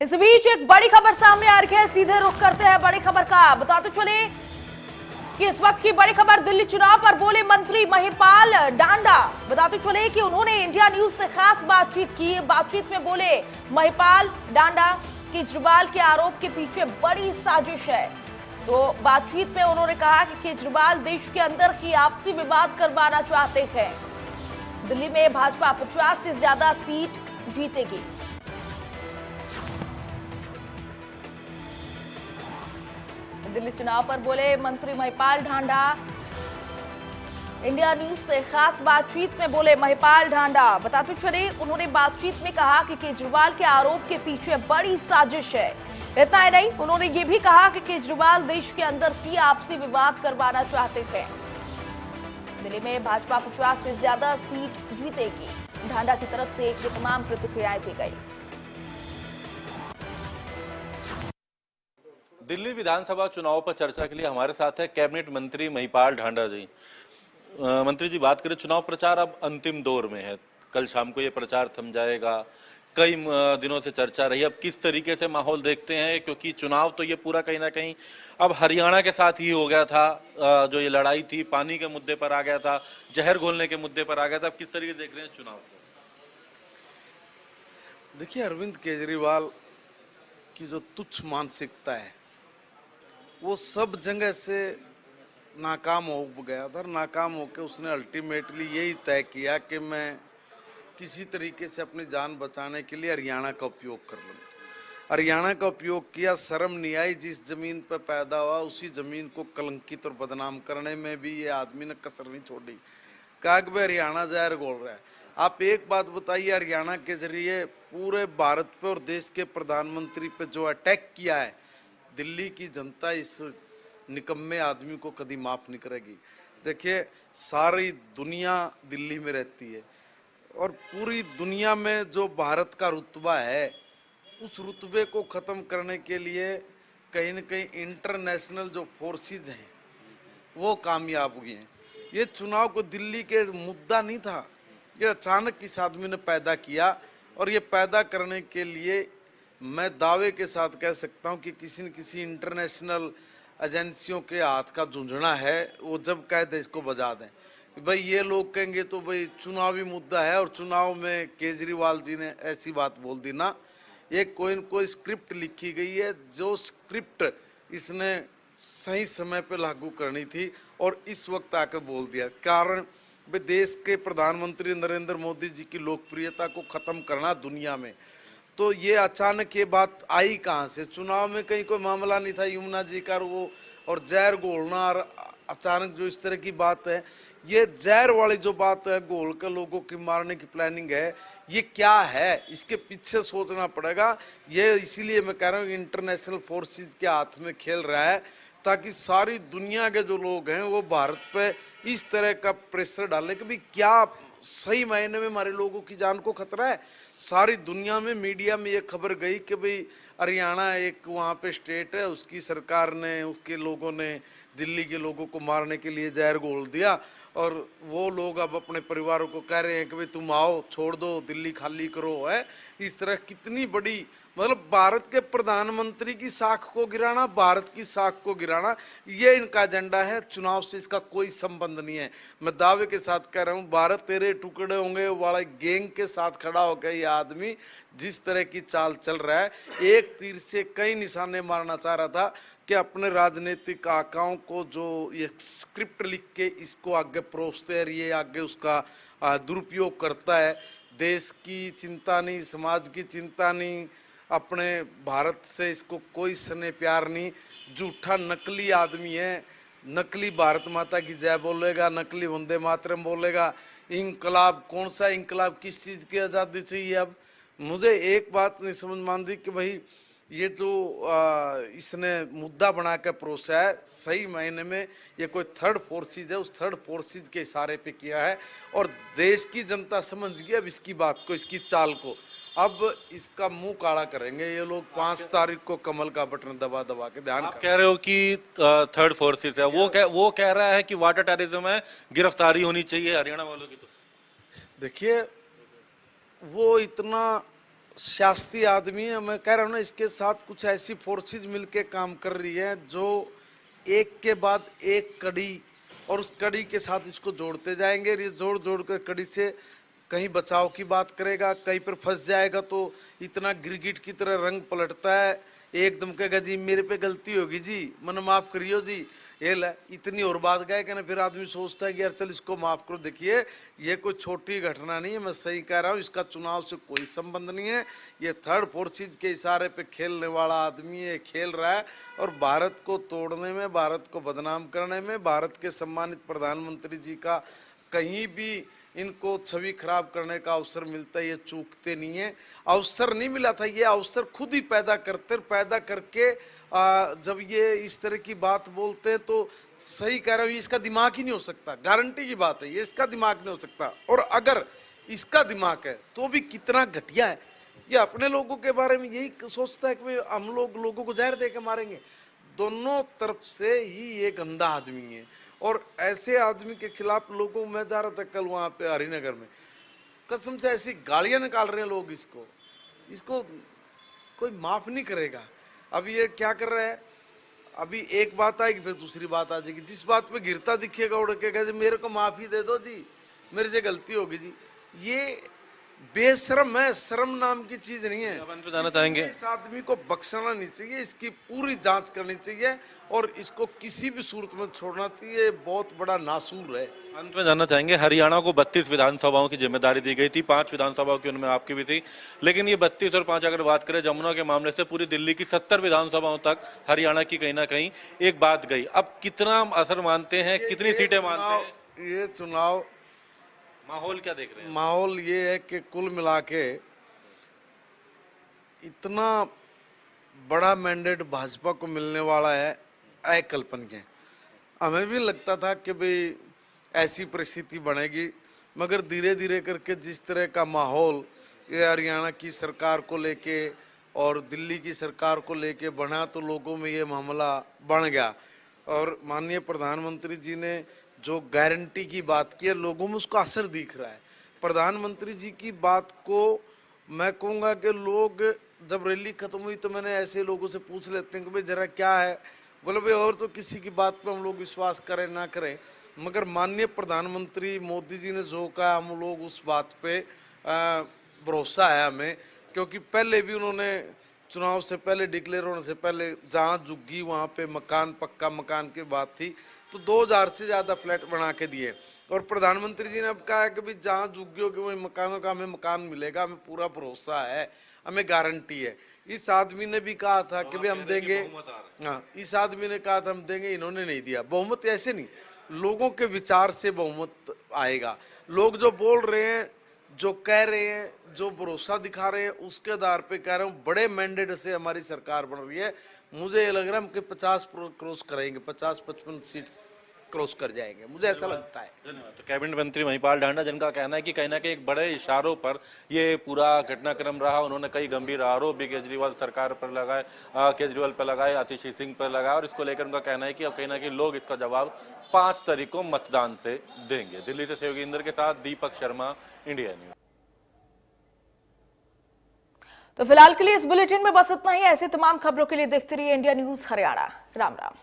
इस बीच एक बड़ी खबर सामने आ रही है, सीधे रुख करते हैं बड़ी खबर का। बताते चले कि इस वक्त की बड़ी खबर दिल्ली चुनाव पर बोले मंत्री महिपाल डांडा। बताते चले कि उन्होंने इंडिया न्यूज से खास बातचीत की। बातचीत में बोले महिपाल डांडा, केजरीवाल के आरोप के पीछे बड़ी साजिश है। तो बातचीत में उन्होंने कहा कि केजरीवाल देश के अंदर की आपसी विवाद करवाना चाहते हैं। दिल्ली में भाजपा 50 से ज्यादा सीट जीतेगी। दिल्ली चुनाव पर बोले मंत्री महिपाल ढांडा। इंडिया न्यूज से खास बातचीत में बोले महिपाल ढांडा। बताते चले उन्होंने बातचीत में कहा कि केजरीवाल के आरोप के पीछे बड़ी साजिश है। इतना ही नहीं, उन्होंने ये भी कहा कि केजरीवाल देश के अंदर की आपसी विवाद करवाना चाहते थे। दिल्ली में भाजपा 50 से ज्यादा सीट जीतेगी। ढांडा की तरफ से ये तमाम प्रतिक्रियाएं दी गई। दिल्ली विधानसभा चुनाव पर चर्चा के लिए हमारे साथ है कैबिनेट मंत्री महिपाल ढांडा जी। मंत्री जी, बात करें चुनाव प्रचार अब अंतिम दौर में है, कल शाम को ये प्रचार थम जाएगा। कई दिनों से चर्चा रही, अब किस तरीके से माहौल देखते हैं, क्योंकि चुनाव तो ये पूरा कहीं ना कहीं अब हरियाणा के साथ ही हो गया था। जो ये लड़ाई थी पानी के मुद्दे पर आ गया था, जहर घोलने के मुद्दे पर आ गया था। अब किस तरीके से देख रहे हैं चुनाव को? देखिए, अरविंद केजरीवाल की जो तुच्छ मानसिकता है वो सब जगह से नाकाम हो गया था। नाकाम होकर उसने अल्टीमेटली यही तय किया कि मैं किसी तरीके से अपनी जान बचाने के लिए हरियाणा का उपयोग कर लूँ। हरियाणा का उपयोग किया, शर्म नहीं आई। जिस जमीन पर पैदा हुआ उसी जमीन को कलंकित और बदनाम करने में भी ये आदमी ने कसर नहीं छोड़ी। कहा कि हरियाणा जहर घोल रहा है। आप एक बात बताइए, हरियाणा के जरिए पूरे भारत पे और देश के प्रधानमंत्री पे जो अटैक किया है, दिल्ली की जनता इस निकम्मे आदमी को कभी माफ नहीं करेगी। देखिए, सारी दुनिया दिल्ली में रहती है और पूरी दुनिया में जो भारत का रुतबा है उस रुतबे को ख़त्म करने के लिए कहीं न कहीं इंटरनेशनल जो फोर्सेस हैं वो कामयाब हुई हैं। ये चुनाव को दिल्ली के मुद्दा नहीं था, ये अचानक इस आदमी ने पैदा किया। और ये पैदा करने के लिए मैं दावे के साथ कह सकता हूं कि किसी न किसी इंटरनेशनल एजेंसियों के हाथ का झुंझुना है। वो जब कह दे इसको बजा दें, भाई ये लोग कहेंगे तो भाई चुनावी मुद्दा है और चुनाव में केजरीवाल जी ने ऐसी बात बोल दी ना। एक कोई न कोई स्क्रिप्ट लिखी गई है, जो स्क्रिप्ट इसने सही समय पे लागू करनी थी और इस वक्त आकर बोल दिया। कारण भाई देश के प्रधानमंत्री नरेंद्र मोदी जी की लोकप्रियता को खत्म करना दुनिया में, तो ये अचानक ये बात आई कहाँ से? चुनाव में कहीं कोई मामला नहीं था, यमुना जी का वो और जहर घोलना, और अचानक जो इस तरह की बात है, ये जहर वाली जो बात है, घोल कर लोगों की मारने की प्लानिंग है, ये क्या है? इसके पीछे सोचना पड़ेगा। ये इसीलिए मैं कह रहा हूँ इंटरनेशनल फोर्सेस के हाथ में खेल रहा है, ताकि सारी दुनिया के जो लोग हैं वो भारत पे इस तरह का प्रेशर डालें कि भाई क्या सही मायने में हमारे लोगों की जान को खतरा है। सारी दुनिया में मीडिया में ये खबर गई कि भाई हरियाणा एक वहाँ पे स्टेट है, उसकी सरकार ने, उसके लोगों ने दिल्ली के लोगों को मारने के लिए जहर घोल दिया और वो लोग अब अपने परिवारों को कह रहे हैं कि भाई तुम आओ, छोड़ दो, दिल्ली खाली करो। है इस तरह कितनी बड़ी, मतलब भारत के प्रधानमंत्री की साख को गिराना, भारत की साख को गिराना, ये इनका एजेंडा है। चुनाव से इसका कोई संबंध नहीं है। मैं दावे के साथ कह रहा हूँ, भारत तेरे टुकड़े होंगे वाले गैंग के साथ खड़ा होकर ये आदमी जिस तरह की चाल चल रहा है, एक तीर से कई निशाने मारना चाह रहा था कि अपने राजनीतिक आकाओं को जो ये स्क्रिप्ट लिख के इसको आगे परोसते हैं, ये आगे उसका दुरुपयोग करता है। देश की चिंता नहीं, समाज की चिंता नहीं, अपने भारत से इसको कोई स्नेह प्यार नहीं। झूठा नकली आदमी है, नकली भारत माता की जय बोलेगा, नकली वंदे मातरम बोलेगा। इंकलाब कौन सा इंकलाब? किस चीज़ की आज़ादी चाहिए? अब मुझे एक बात नहीं समझ में आती कि भाई ये जो इसने मुद्दा बना के परोसा है, सही मायने में ये कोई थर्ड फोर्सेज है, उस थर्ड फोर्सेज के इशारे पे किया है और देश की जनता समझ गई अब इसकी बात को, इसकी चाल को। अब इसका मुंह काला करेंगे ये लोग 5 तारीख को कमल का बटन दबा दबा के। ध्यान आप कह रहे हो कि थर्ड फोर्सेस है, वो कह रहा है कि वाटर टेररिज्म है, गिरफ्तारी होनी चाहिए हरियाणा वालों की। तो देखिए, वो इतना शास्त्री आदमी है। मैं कह रहा हूँ ना, इसके साथ कुछ ऐसी फोर्सेस मिलके काम कर रही है जो एक के बाद एक कड़ी, और उस कड़ी के साथ इसको जोड़ते जाएंगे। ये जोड़ जोड़ कर कड़ी से कहीं बचाव की बात करेगा, कहीं पर फंस जाएगा तो इतना गिरगिट की तरह रंग पलटता है, एकदम कहेगा जी मेरे पे गलती होगी जी, मन माफ करियो जी, ये ला इतनी और बात गए कि ना, फिर आदमी सोचता है कि यार चल इसको माफ करो। देखिए ये कोई छोटी घटना नहीं है, मैं सही कह रहा हूँ, इसका चुनाव से कोई संबंध नहीं है। ये थर्ड फोर्सेज के इशारे पे खेलने वाला आदमी ये खेल रहा है, और भारत को तोड़ने में, भारत को बदनाम करने में, भारत के सम्मानित प्रधानमंत्री जी का कहीं भी इनको छवि खराब करने का अवसर मिलता है, ये चूकते नहीं है। अवसर नहीं मिला था, ये अवसर खुद ही पैदा करते, पैदा करके जब ये इस तरह की बात बोलते हैं तो सही कह रहा हूँ, इसका दिमाग ही नहीं हो सकता, गारंटी की बात है, ये इसका दिमाग नहीं हो सकता। और अगर इसका दिमाग है तो भी कितना घटिया है, ये अपने लोगों के बारे में यही सोचता है कि हम लोगों को जहर दे के मारेंगे। दोनों तरफ से ही ये गंदा आदमी है, और ऐसे आदमी के खिलाफ लोगों, मैं जा रहा था कल वहां पे हरिनगर में, कसम से ऐसी गालियां निकाल रहे हैं लोग, इसको कोई माफ नहीं करेगा। अब ये क्या कर रहा है, अभी एक बात आएगी फिर दूसरी बात आ जाएगी, जिस बात पे गिरता दिखेगा उड़ के कहे मेरे को माफी दे दो जी, मेरे से गलती होगी जी। ये बेशरम है, शर्म नाम की चीज नहीं है। जाना चाहेंगे, इस आदमी को बख्शना नहीं चाहिए, इसकी पूरी जांच करनी चाहिए और इसको किसी भी सूरत में छोड़ना चाहिए। बहुत बड़ा नासूर है। अंत में जानना चाहेंगे, हरियाणा को 32 विधानसभाओं की जिम्मेदारी दी गई थी, 5 विधानसभाओं की उनमें आपकी भी थी, लेकिन ये 32 और 5 अगर बात करें जमुना के मामले से पूरी दिल्ली की 70 विधानसभाओं तक हरियाणा की कहीं ना कहीं एक बात गई। अब कितना असर मानते हैं, कितनी सीटें मानते हैं? ये चुनाव माहौल क्या देख रहे हैं? माहौल ये है कि कुल मिला के इतना बड़ा मैंडेट भाजपा को मिलने वाला है, अकल्पनीय। हमें भी लगता था कि भाई ऐसी परिस्थिति बनेगी, मगर धीरे धीरे करके जिस तरह का माहौल ये हरियाणा की सरकार को लेके और दिल्ली की सरकार को लेके बना, तो लोगों में ये मामला बन गया। और माननीय प्रधानमंत्री जी ने जो गारंटी की बात की है, लोगों में उसका असर दिख रहा है। प्रधानमंत्री जी की बात को मैं कहूँगा कि लोग, जब रैली खत्म हुई तो मैंने ऐसे लोगों से पूछ लेते हैं कि भाई जरा क्या है, बोले भाई और तो किसी की बात पे हम लोग विश्वास करें ना करें, मगर माननीय प्रधानमंत्री मोदी जी ने जो कहा हम लोग उस बात पे भरोसा है हमें। क्योंकि पहले भी उन्होंने चुनाव से पहले, डिक्लेयर होने से पहले, जहाँ झुग्गी वहाँ पे मकान, पक्का मकान की बात थी, तो 2000 से ज़्यादा फ्लैट बना के दिए। और प्रधानमंत्री जी ने अब कहा है कि भाई जहाँ झुग्गियों के वही मकानों का हमें मकान मिलेगा, हमें पूरा भरोसा है, हमें गारंटी है। इस आदमी ने भी कहा था कि भाई हम देंगे, हाँ इस आदमी ने कहा था हम देंगे, इन्होंने नहीं दिया। बहुमत ऐसे नहीं, लोगों के विचार से बहुमत आएगा। लोग जो बोल रहे हैं, जो कह रहे हैं, जो भरोसा दिखा रहे हैं, उसके आधार पे कह रहा हूँ बड़े मैंडेट से हमारी सरकार बन रही है। मुझे ये लग रहा है हम कि 50 क्रॉस करेंगे, 50-55 सीट क्रॉस कर जाएंगे, मुझे ऐसा लगता है। तो कैबिनेट मंत्री महिपाल ढांडा, जिनका कहना है कि कहीं ना कहीं एक बड़े इशारों पर ये पूरा घटनाक्रम रहा, उन्होंने कई गंभीर आरोप भी केजरीवाल सरकार पर लगाए, केजरीवाल पर लगाए, आतिशी सिंह पर लगाए, और इसको लेकर उनका कहना है कि अब कहीं ना कहीं लोग इसका जवाब 5 तारीख को मतदान से देंगे। दिल्ली से सहयोगी के साथ दीपक शर्मा, इंडिया न्यूज। तो फिलहाल के लिए इस बुलेटिन में बस इतना ही। ऐसे तमाम खबरों के लिए देखते रहिए इंडिया न्यूज हरियाणा। राम राम।